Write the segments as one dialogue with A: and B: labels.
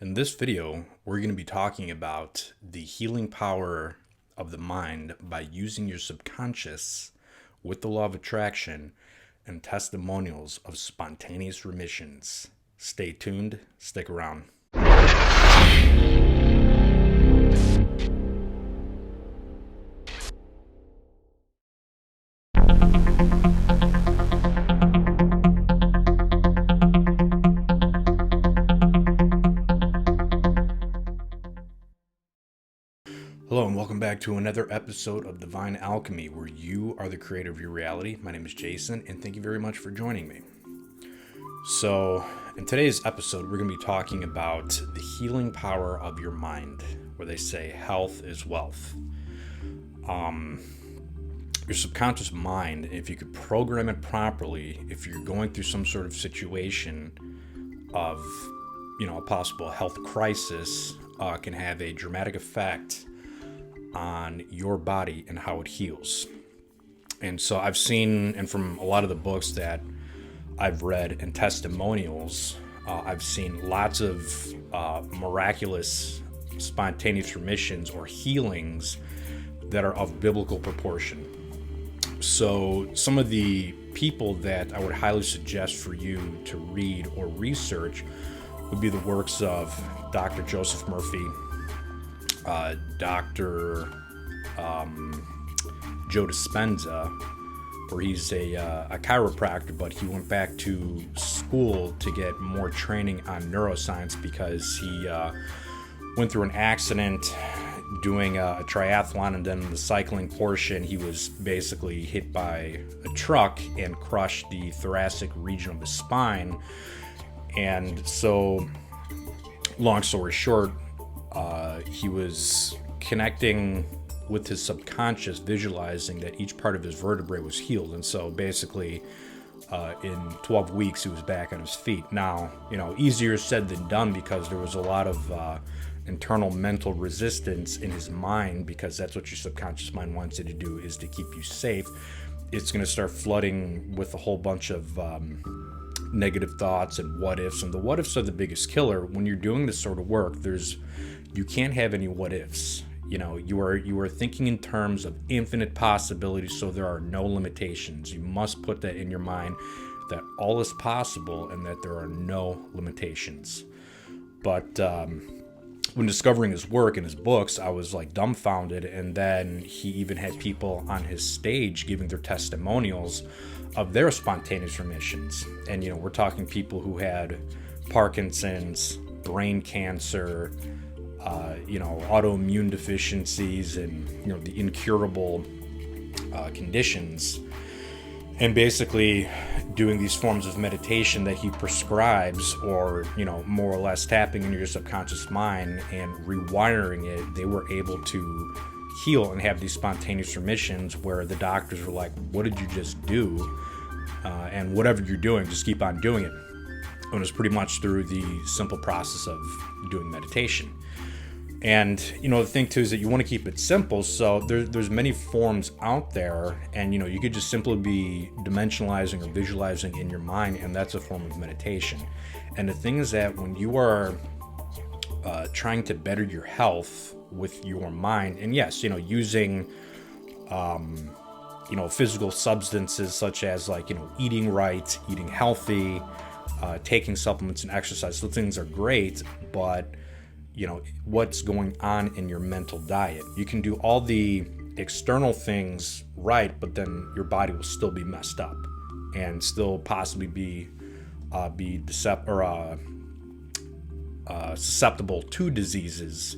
A: In this video, we're going to be talking about the healing power of the mind by using your subconscious with the law of attraction and testimonials of spontaneous remissions. Stay tuned, stick around. Hello and welcome back to another episode of Divine Alchemy, where you are the creator of your reality. My name is Jason, and thank you very much for joining me. So, in today's episode, we're going to be talking about the healing power of your mind, where they say health is wealth. Your subconscious mind, if you could program it properly, if you're going through some sort of situation of, a possible health crisis, can have a dramatic effect on your body and how it heals. And so I've seen, and from a lot of the books that I've read and testimonials, I've seen lots of miraculous spontaneous remissions or healings that are of biblical proportion. So some of the people that I would highly suggest for you to read or research would be the works of Dr. Joseph Murphy, Dr. Joe Dispenza, where he's a chiropractor, but he went back to school to get more training on neuroscience because he went through an accident doing a triathlon, and then the cycling portion, he was basically hit by a truck and crushed the thoracic region of his spine. And so, long story short, he was connecting with his subconscious, visualizing that each part of his vertebrae was healed. And so basically, in 12 weeks, he was back on his feet. Now, easier said than done, because there was a lot of internal mental resistance in his mind, because that's what your subconscious mind wants you to do, is to keep you safe. It's going to start flooding with a whole bunch of negative thoughts and what ifs. And the what ifs are the biggest killer. When you're doing this sort of work, you can't have any what ifs. You are thinking in terms of infinite possibilities, so there are no limitations. You must put that in your mind, that all is possible and that there are no limitations. But when discovering his work and his books, I was like dumbfounded. And then he even had people on his stage giving their testimonials of their spontaneous remissions. And we're talking people who had Parkinson's, brain cancer, autoimmune deficiencies, and the incurable conditions, and basically doing these forms of meditation that he prescribes, or more or less tapping into your subconscious mind and rewiring it. They were able to heal and have these spontaneous remissions where the doctors were like, what did you just do? And whatever you're doing, just keep on doing it. And it was pretty much through the simple process of doing meditation. And the thing too is that you want to keep it simple. So there's many forms out there, and you could just simply be dimensionalizing or visualizing in your mind, and that's a form of meditation. And the thing is that when you are trying to better your health with your mind, and yes, using physical substances such as eating right, eating healthy, taking supplements and exercise, those things are great, but what's going on in your mental diet. You can do all the external things right, but then your body will still be messed up and still possibly be susceptible to diseases,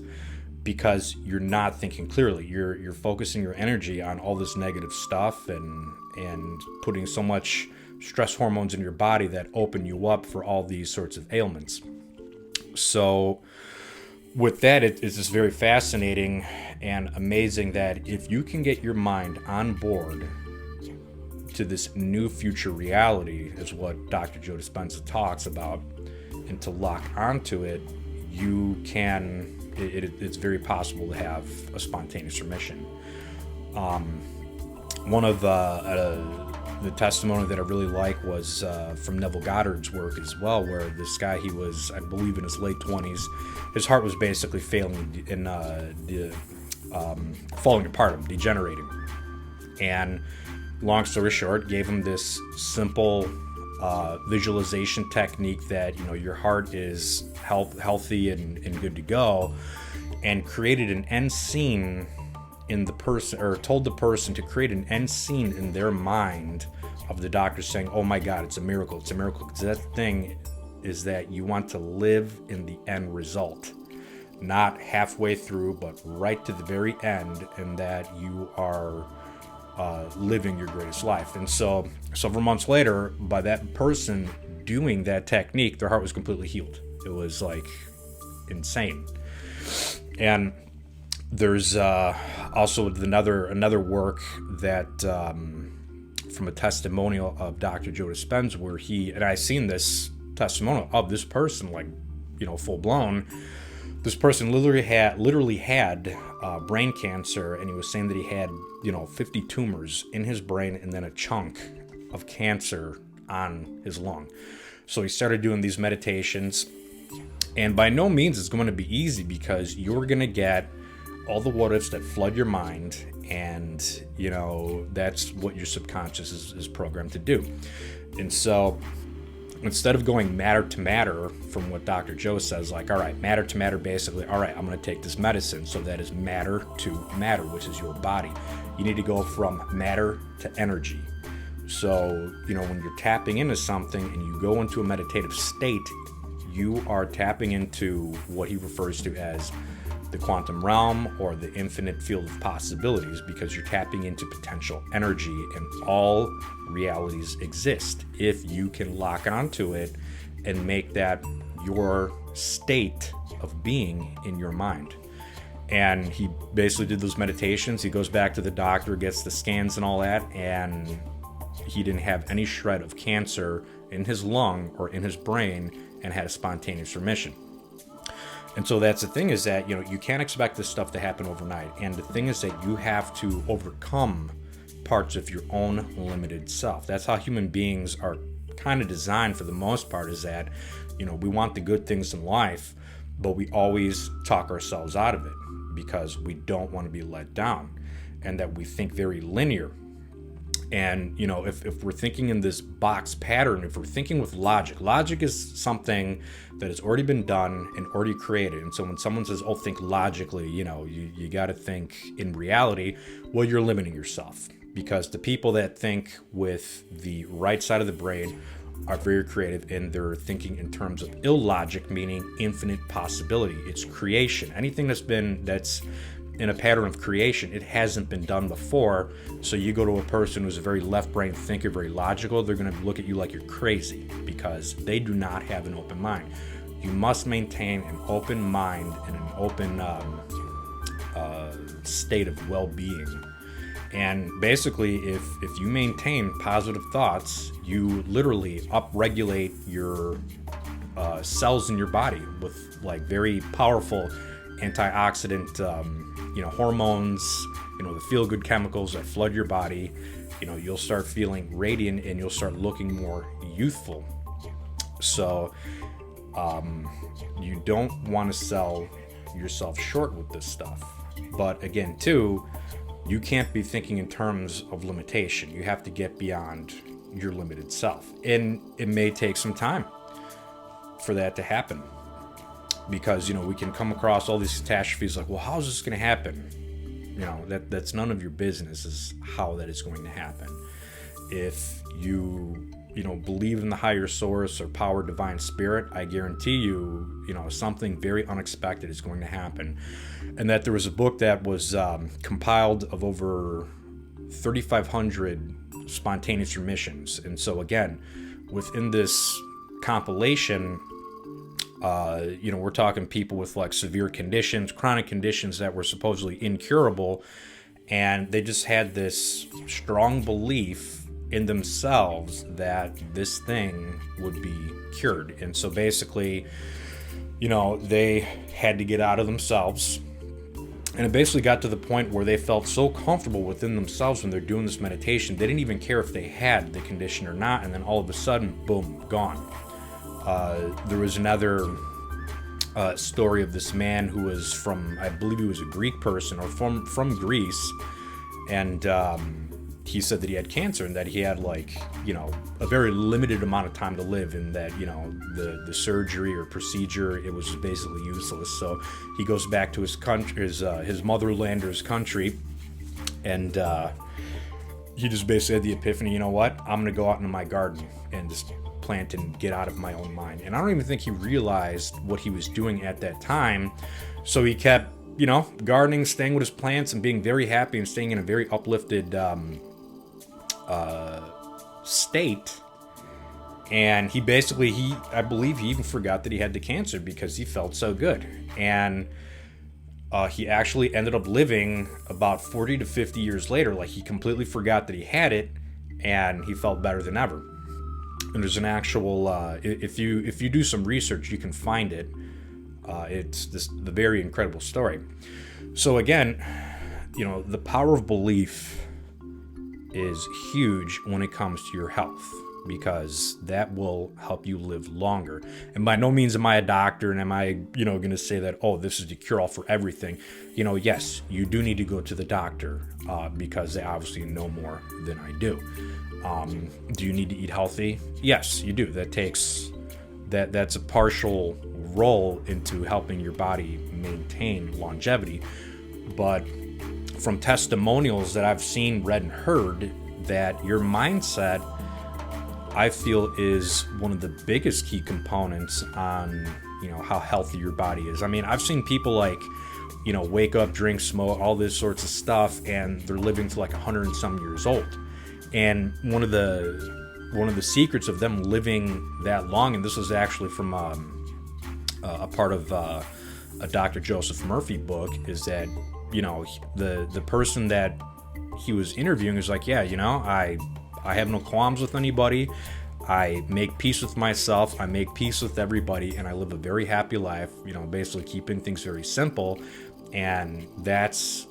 A: because you're not thinking clearly. You're focusing your energy on all this negative stuff and putting so much stress hormones in your body that open you up for all these sorts of ailments. So with that, it's just very fascinating and amazing that if you can get your mind on board to this new future reality, is what Dr. Joe Dispenza talks about, and to lock onto it, you can, it's very possible to have a spontaneous remission. One of the testimony that I really like was from Neville Goddard's work as well, where this guy, he was, I believe, in his late 20s. His heart was basically failing and falling apart, degenerating. And long story short, gave him this simple visualization technique that, your heart is healthy and good to go, and created an end scene in the person, or told the person to create an end scene in their mind of the doctor saying, oh my God, it's a miracle. It's a miracle. Because that thing is that you want to live in the end result, not halfway through, but right to the very end, and that you are living your greatest life. And so several months later, by that person doing that technique, their heart was completely healed. It was like insane. And there's also another work that from a testimonial of Dr. Joe Dispenza, where I seen this testimonial of this person, like, full blown. This person literally had brain cancer, and he was saying that he had 50 tumors in his brain and then a chunk of cancer on his lung. So he started doing these meditations, and by no means it's going to be easy, because you're going to get all the what ifs that flood your mind, and that's what your subconscious is programmed to do. And so instead of going matter to matter, from what Dr. Joe says, like, all right, matter to matter, basically, all right, I'm going to take this medicine, so that is matter to matter, which is your body. You need to go from matter to energy. So when you're tapping into something and you go into a meditative state, you are tapping into what he refers to as the quantum realm, or the infinite field of possibilities, because you're tapping into potential energy, and all realities exist if you can lock onto it and make that your state of being in your mind. And he basically did those meditations. He goes back to the doctor, gets the scans and all that, and he didn't have any shred of cancer in his lung or in his brain, and had a spontaneous remission. And so that's the thing, is that, you can't expect this stuff to happen overnight. And the thing is that you have to overcome parts of your own limited self. That's how human beings are kind of designed for the most part, is that, we want the good things in life, but we always talk ourselves out of it because we don't want to be let down, and that we think very linear. And, if we're thinking in this box pattern, if we're thinking with logic is something that has already been done and already created. And so when someone says, oh, think logically, you got to think in reality, well, you're limiting yourself, because the people that think with the right side of the brain are very creative, and they're thinking in terms of illogic, meaning infinite possibility. It's creation. Anything that's in a pattern of creation, it hasn't been done before. So you go to a person who's a very left brain thinker, very logical, they're going to look at you like you're crazy, because they do not have an open mind. You must maintain an open mind and an open state of well-being. And basically, if you maintain positive thoughts, you literally upregulate your cells in your body with like very powerful antioxidant hormones, the feel-good chemicals that flood your body. You'll start feeling radiant, and you'll start looking more youthful. So you don't want to sell yourself short with this stuff. But again, too, you can't be thinking in terms of limitation. You have to get beyond your limited self. And it may take some time for that to happen. Because, we can come across all these catastrophes like, well, how is this going to happen? That's none of your business is how that is going to happen. If you, believe in the higher source or power, divine spirit, I guarantee you, something very unexpected is going to happen. And that there was a book that was compiled of over 3,500 spontaneous remissions. And so again, within this compilation, we're talking people with like severe conditions, chronic conditions that were supposedly incurable, and they just had this strong belief in themselves that this thing would be cured. And so basically, they had to get out of themselves And it basically got to the point where they felt so comfortable within themselves when they're doing this meditation, they didn't even care if they had the condition or not. And then all of a sudden, boom, gone. There was another story of this man who was from, I believe he was a Greek person or from Greece. And he said that he had cancer and that he had a very limited amount of time to live, and that, the surgery or procedure, it was basically useless. So he goes back to his country, his motherland or his country, and he just basically had the epiphany, you know what, I'm going to go out into my garden and just plant and get out of my own mind. And I don't even think he realized what he was doing at that time. So he kept, gardening, staying with his plants and being very happy and staying in a very uplifted state. And he basically, I believe he even forgot that he had the cancer because he felt so good. And he actually ended up living about 40 to 50 years later. Like, he completely forgot that he had it, and he felt better than ever. And there's an actual, if you do some research, you can find it. It's the very incredible story. So again, the power of belief is huge when it comes to your health, because that will help you live longer. And by no means am I a doctor, and am I, going to say that, oh, this is the cure-all for everything. Yes, you do need to go to the doctor because they obviously know more than I do. Do you need to eat healthy? Yes, you do. That's a partial role into helping your body maintain longevity. But from testimonials that I've seen, read, and heard, that your mindset, I feel, is one of the biggest key components on, how healthy your body is. I mean, I've seen people wake up, drink, smoke, all this sorts of stuff, and they're living to 100 and some years old. And one of the secrets of them living that long, and this was actually from a part of a Dr. Joseph Murphy book, is that, the person that he was interviewing is like, yeah, I have no qualms with anybody. I make peace with myself. I make peace with everybody, and I live a very happy life, basically keeping things very simple. And that's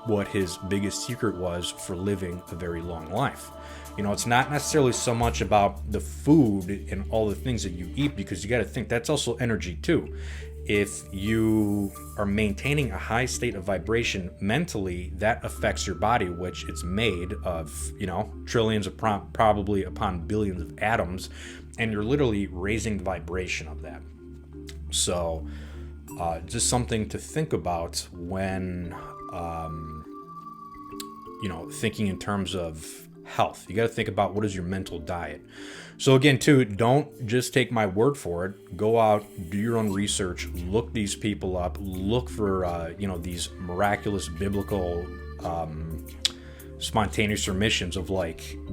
A: what his biggest secret was for living a very long life. It's not necessarily so much about the food and all the things that you eat, because you got to think that's also energy too. If you are maintaining a high state of vibration mentally, that affects your body, which it's made of, trillions of probably upon billions of atoms, and you're literally raising the vibration of that. So just something to think about when, thinking in terms of health. You got to think about, what is your mental diet. So again, too, don't just take my word for it. Go out, do your own research, look these people up, look for these miraculous biblical spontaneous remissions of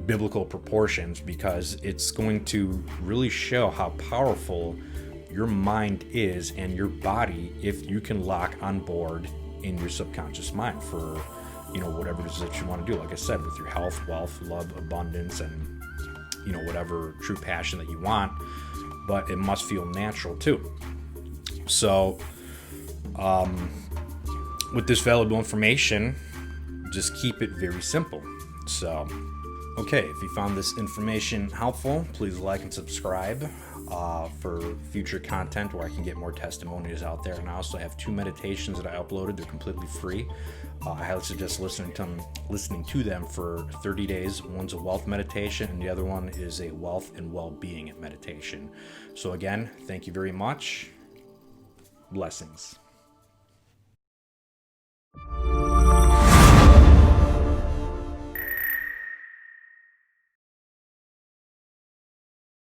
A: biblical proportions, because it's going to really show how powerful your mind is and your body if you can lock on board in your subconscious mind for whatever it is that you want to do. Like I said, with your health, wealth, love, abundance, and whatever true passion that you want, but it must feel natural too. So with this valuable information, just keep it very simple. So okay, if you found this information helpful, please like and subscribe for future content where I can get more testimonies out there. And I also have 2 meditations that I uploaded. They're completely free. I highly suggest listening to them for 30 days. One's a wealth meditation, and the other one is a wealth and well-being meditation. So again, thank you very much. Blessings.